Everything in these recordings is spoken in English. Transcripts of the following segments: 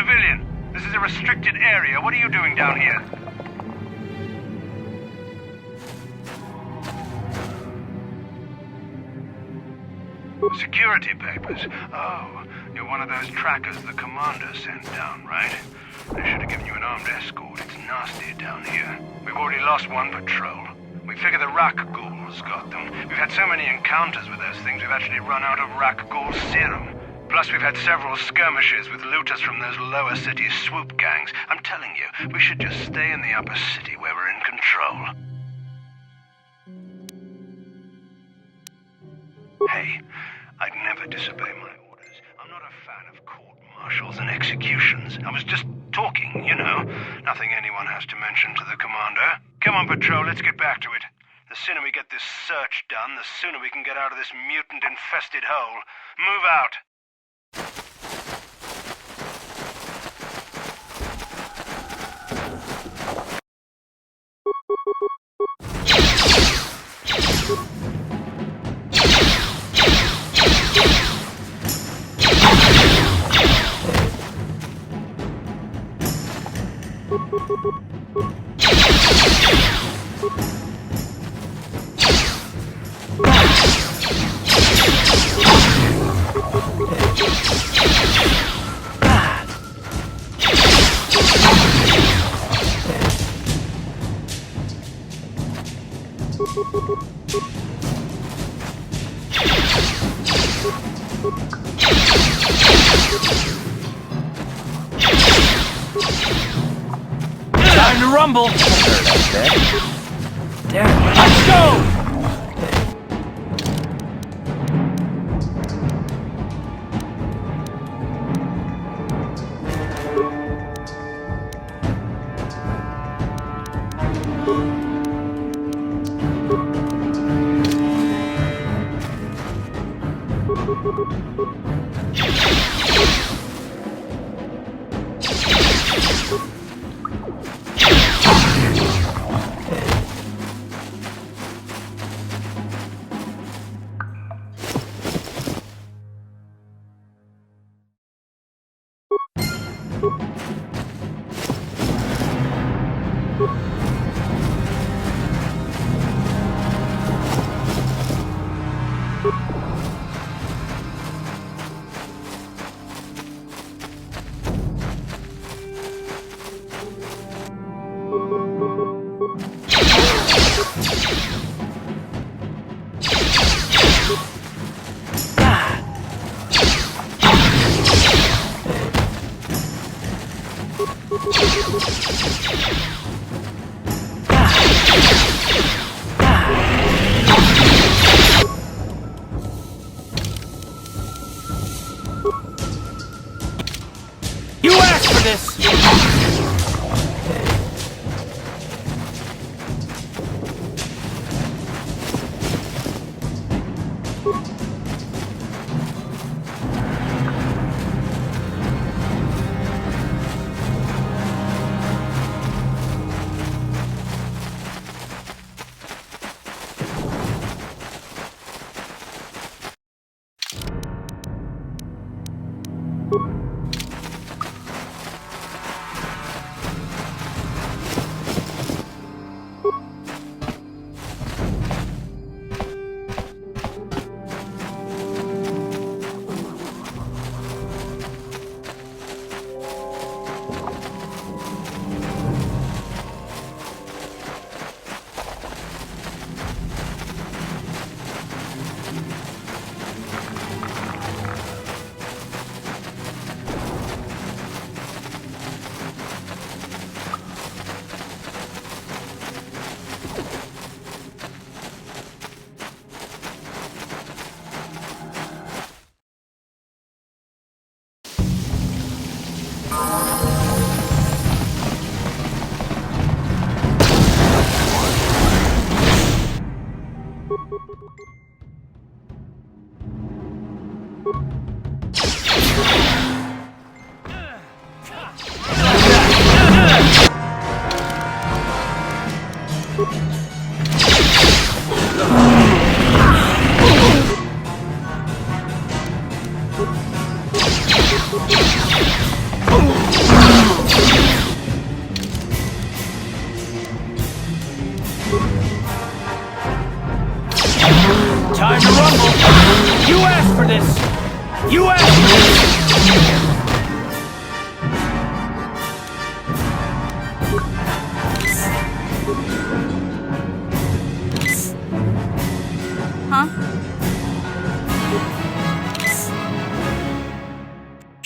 civilian. This is a restricted area. What are you doing down here? Security papers. Oh, you're one of those trackers the commander sent down, right? They should have given you an armed escort. It's nasty down here. We've already lost one patrol. We figure the Rak ghouls got them. We've had so many encounters with those things, we've actually run out of Rak ghoul serum. Plus, we've had several skirmishes with looters from those lower city swoop gangs. I'm telling you, we should just stay in the upper city where we're in control. Hey, I'd never disobey my orders. I'm not a fan of court-martials and executions. I was just talking, you know. Nothing anyone has to mention to the commander. Come on, Patrol, let's get back to it. The sooner we get this search done, the sooner we can get out of this mutant-infested hole. Move out! Time to rumble! Damn. Let's go! You asked for this!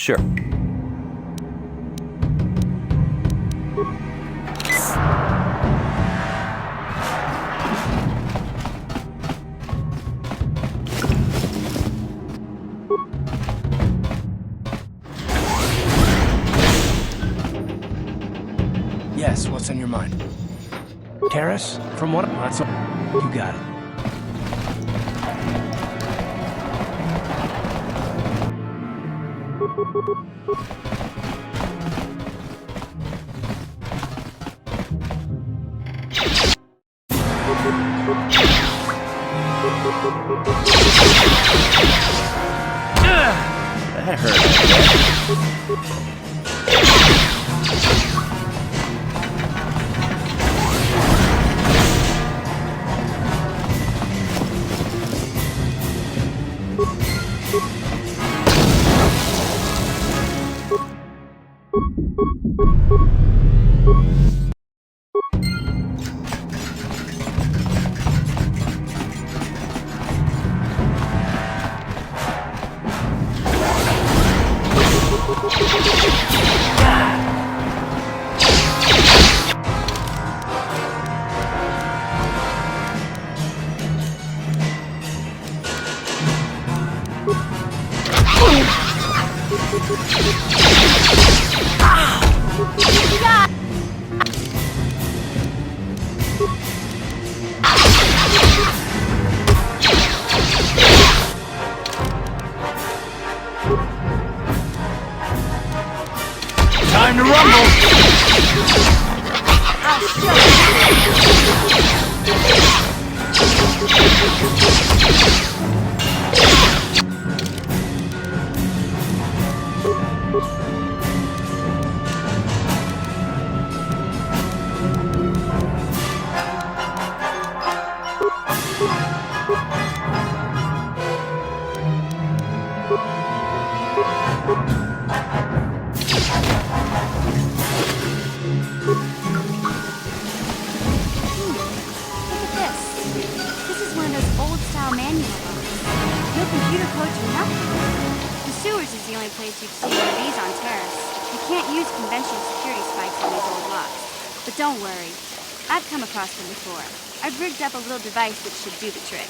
Sure. Yes, what's on your mind? Terrace? From what? That's all. You got it. That hurt. Time to rumble! Place you'd see one of these on Terrace. You can't use conventional security spikes on these old locks. But don't worry, I've come across them before. I've rigged up a little device that should do the trick.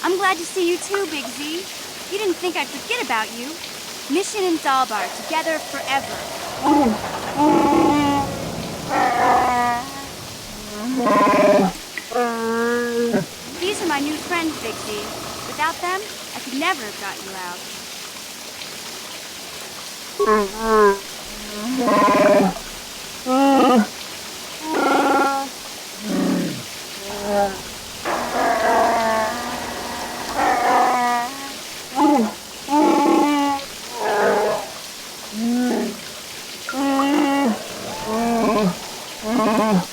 I'm glad to see you too, Big Z. You didn't think I'd forget about you. Mission in Zalbaar, together forever. These are my new friends, Big Z. Without them, I could never have got you out.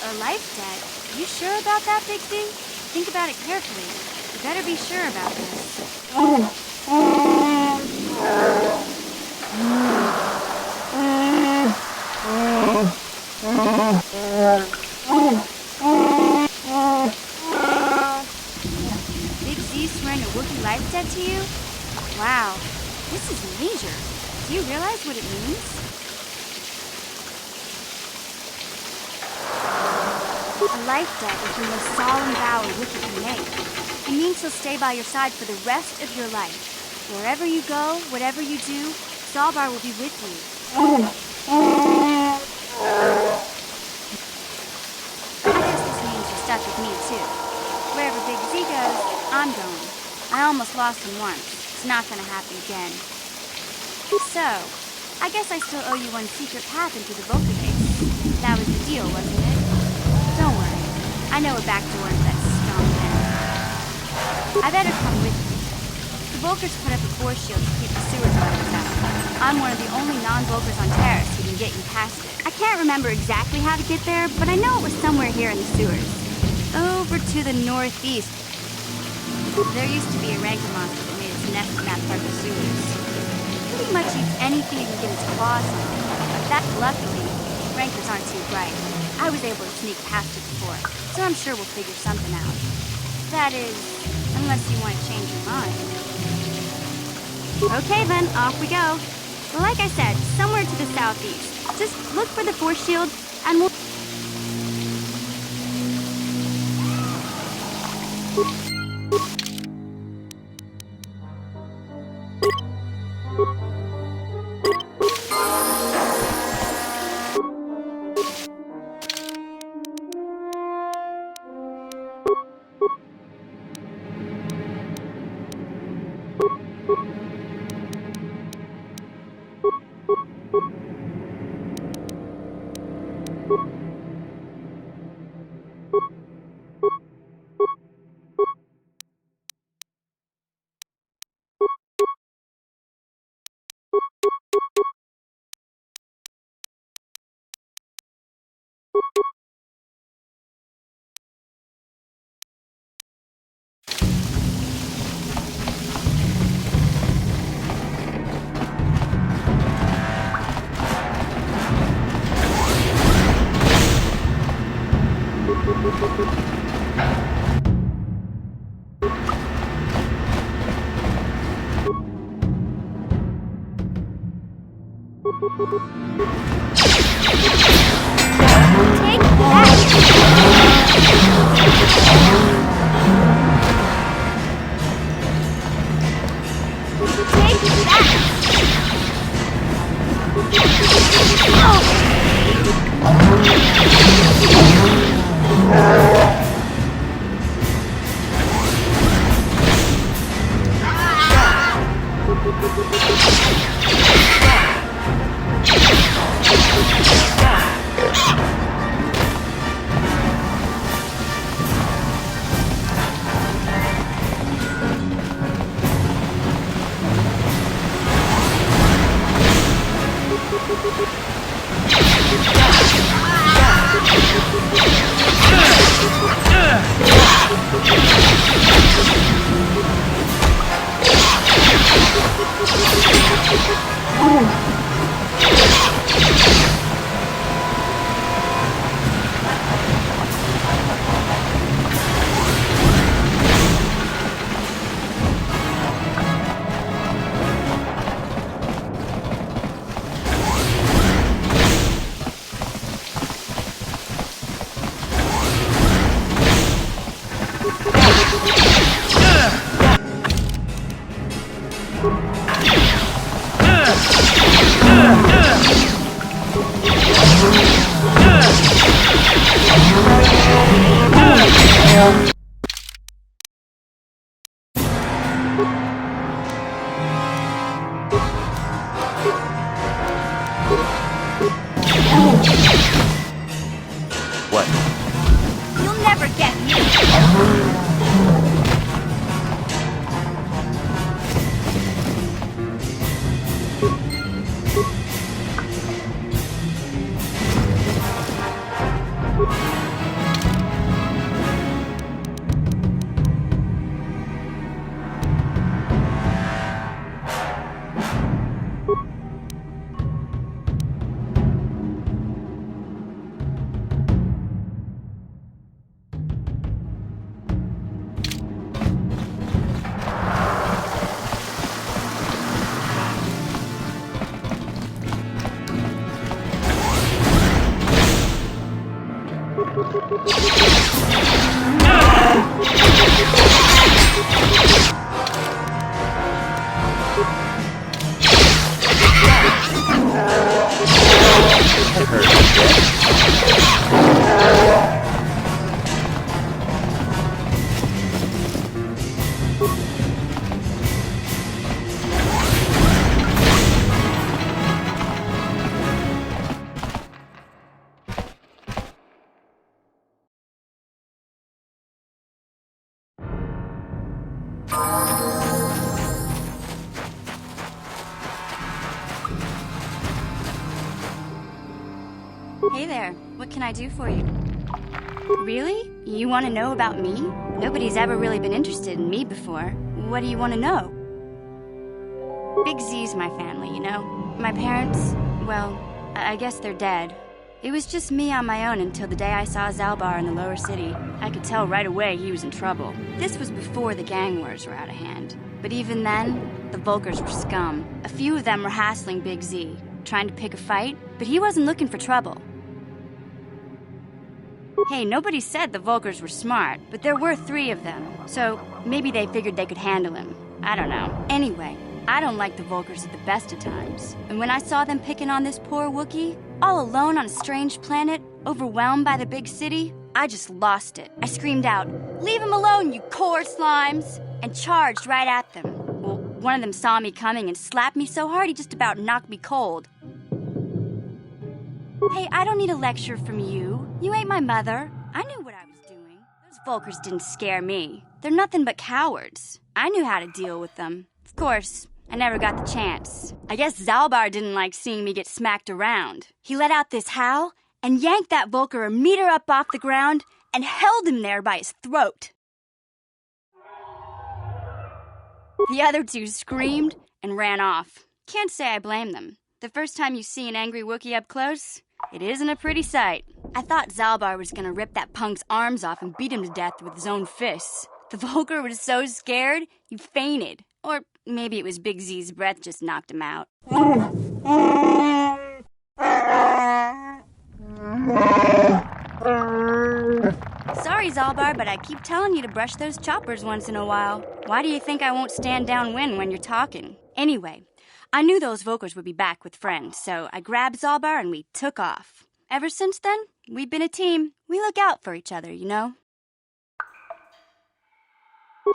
A life debt? You sure about that, Big Z? Think about it carefully. You better be sure about this. Big Z swearing a Wookiee life debt to you? Wow, this is major. Do you realize what it means? A life debt is the most solemn vow a Wookiee can make. It means he'll stay by your side for the rest of your life. Wherever you go, whatever you do, Zalbaar will be with you. I guess this means you're stuck with me, too. Wherever Big Z goes, I'm going. I almost lost him once. It's not gonna happen again. So, I guess I still owe you one secret path into the Vulcan base. That was the deal, wasn't it? Don't worry. I know a back door into that strong man. I better come with you. The Vulkars put up a force shield to keep the sewers buttons out. I'm one of the only non-Vulkars on Terrace who can get you past it. I can't remember exactly how to get there, but I know it was somewhere here in the sewers. Over to the northeast. There used to be a rancor monster that made its nest in that part of the sewers. Pretty much eats anything it can get its claws on. That, luckily, rancors aren't too bright. I was able to sneak past it before, so I'm sure we'll figure something out. That is, unless you want to change your mind. Okay then, off we go. Like I said, somewhere to the southeast. Just look for the force shield, and we'll... Take that! Take that! What? You'll never get me! Hey there, what can I do for you? Really? You want to know about me? Nobody's ever really been interested in me before. What do you want to know? Big Z's my family, you know? My parents, well, I guess they're dead. It was just me on my own until the day I saw Zalbaar in the lower city. I could tell right away he was in trouble. This was before the gang wars were out of hand. But even then, the Volkers were scum. A few of them were hassling Big Z, trying to pick a fight, but he wasn't looking for trouble. Hey, nobody said the Volkers were smart, but there were 3 of them, so maybe they figured they could handle him. I don't know. Anyway, I don't like the Volkers at the best of times. And when I saw them picking on this poor Wookiee, all alone on a strange planet, overwhelmed by the big city, I just lost it. I screamed out, "Leave him alone, you core slimes!" and charged right at them. Well, one of them saw me coming and slapped me so hard he just about knocked me cold. Hey, I don't need a lecture from you. You ain't my mother. I knew what I was doing. Those Volkers didn't scare me. They're nothing but cowards. I knew how to deal with them. Of course, I never got the chance. I guess Zalbaar didn't like seeing me get smacked around. He let out this howl and yanked that Volker a meter up off the ground and held him there by his throat. The other 2 screamed and ran off. Can't say I blame them. The first time you see an angry Wookiee up close, it isn't a pretty sight. I thought Zalbaar was gonna rip that punk's arms off and beat him to death with his own fists. The Volker was so scared, he fainted. Or maybe it was Big Z's breath just knocked him out. Sorry, Zalbaar, but I keep telling you to brush those choppers once in a while. Why do you think I won't stand downwind when you're talking? Anyway, I knew those Volkers would be back with friends, so I grabbed Zalbaar and we took off. Ever since then, we've been a team. We look out for each other, you know?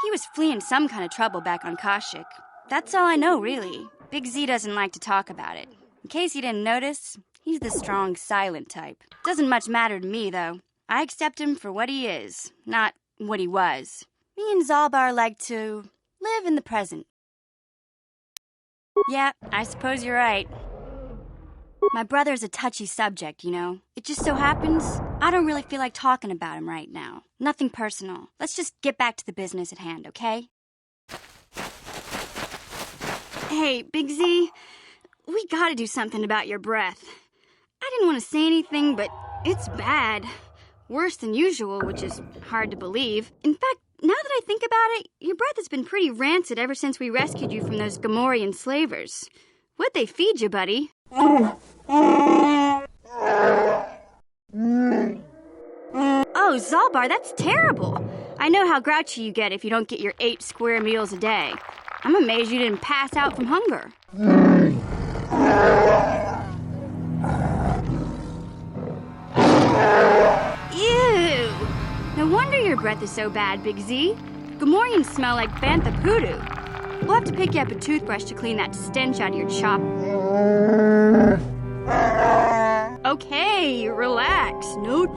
He was fleeing some kind of trouble back on Kashyyyk. That's all I know, really. Big Z doesn't like to talk about it. In case you didn't notice, he's the strong, silent type. Doesn't much matter to me, though. I accept him for what he is, not what he was. Me and Zalbaar like to live in the present. Yeah, I suppose you're right. My brother's a touchy subject, you know. It just so happens I don't really feel like talking about him right now. Nothing personal. Let's just get back to the business at hand, okay? Hey, Big Z, we gotta do something about your breath. I didn't want to say anything, but it's bad. Worse than usual, which is hard to believe. In fact, now that I think about it, your breath has been pretty rancid ever since we rescued you from those Gamorrean slavers. What'd they feed you, buddy? Oh, Zalbaar, that's terrible. I know how grouchy you get if you don't get your 8 square meals a day. I'm amazed you didn't pass out from hunger. Ew! No wonder your breath is so bad, Big Z. Gamorreans smell like bantha poodoo. We'll have to pick you up a toothbrush to clean that stench out of your chop. Okay, relax. No.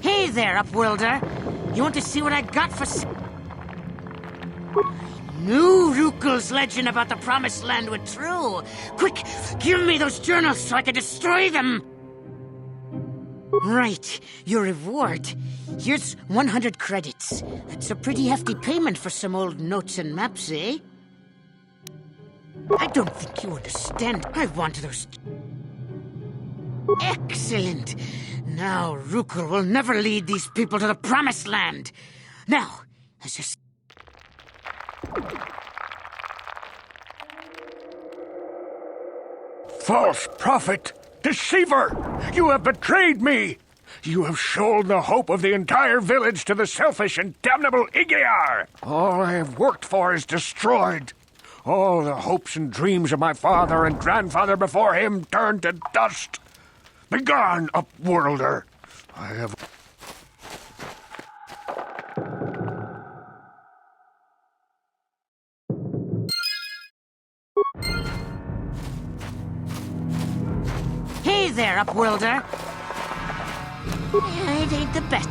Hey there, Upworlder. You want to see what I got for knew Rukul's legend about the Promised Land were true. Quick, give me those journals so I can destroy them. Right, your reward. Here's 100 credits. That's a pretty hefty payment for some old notes and maps, eh? I don't think you understand. I want those... Excellent. Now Rukul will never lead these people to the Promised Land. Now, as you... False prophet! Deceiver! You have betrayed me! You have sold the hope of the entire village to the selfish and damnable Igiar! All I have worked for is destroyed. All the hopes and dreams of my father and grandfather before him turned to dust. Begone, Upworlder! I have... Hey there, Upworlder. It ain't the best.